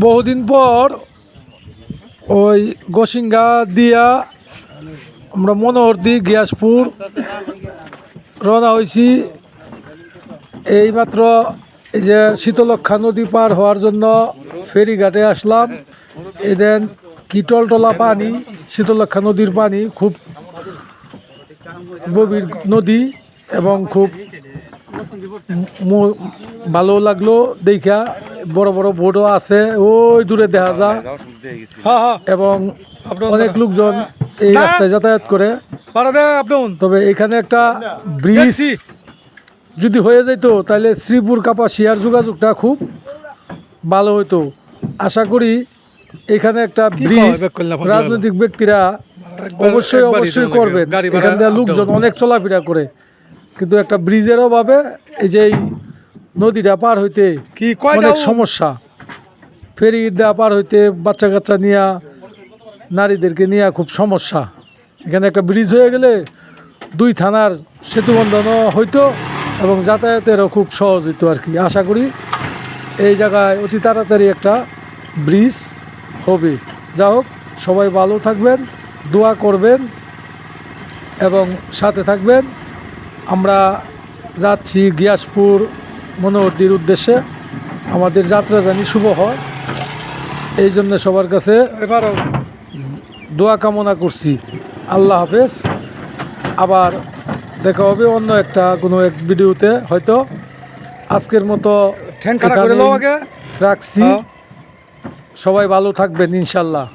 বহুদিন পর ওই গোসিঙ্গা দিয়া আমরা মনোহরদি গিয়াসপুর রওনা হয়েছি। এইমাত্র এই যে শীতলক্ষা নদী পার হওয়ার জন্য ফেরিঘাটে আসলাম। এদেন কি টলটলা পানি, শীতলক্ষা নদীর পানি খুব গভীর নদী এবং খুব ভালো লাগলো দেখা। বড় বড় বোটও আছে, ওই দূরে দেখা যায় এবং অনেক লোকজন এই রাস্তায় যাতায়াত করে। তবে এখানে একটা ব্রিজ যদি হয়ে যেত তাহলে শ্রীপুর কাপাসিয়ার যোগাযোগটা খুব ভালো হতো। আশা করি এখানে একটা ব্রিজ রাজনৈতিক ব্যক্তিরা অবশ্যই অবশ্যই করবেন। এখান থেকে লোকজন অনেক চলাফেরা করে, কিন্তু একটা ব্রিজের অভাবে এই যে নদীটা পার হইতে অনেক সমস্যা। ফেরি দেওয়া পার হইতে বাচ্চা কাচ্চা নিয়ে, নারীদেরকে নিয়ে খুব সমস্যা। এখানে একটা ব্রিজ হয়ে গেলে দুই থানার সেতুবন্ধনও হইতো এবং যাতায়াতেরও খুব সহজ হইতো আর কি। আশা করি এই জায়গায় অতি তাড়াতাড়ি একটা ব্রিজ হবে। যা হোক, সবাই ভালো থাকবেন, দোয়া করবেন এবং সাথে থাকবেন। আমরা যাচ্ছি গিয়াসপুর মনোহরদির উদ্দেশ্যে। আমাদের যাত্রা জানি শুভ হয়, এই জন্য সবার কাছে এবারও দোয়া কামনা করছি। আল্লাহ হাফেজ। আবার দেখা হবে অন্য একটা কোনো এক ভিডিওতে হয়তো। আজকের মতো রাখছি। সবাই ভালো থাকবেন ইনশাল্লাহ।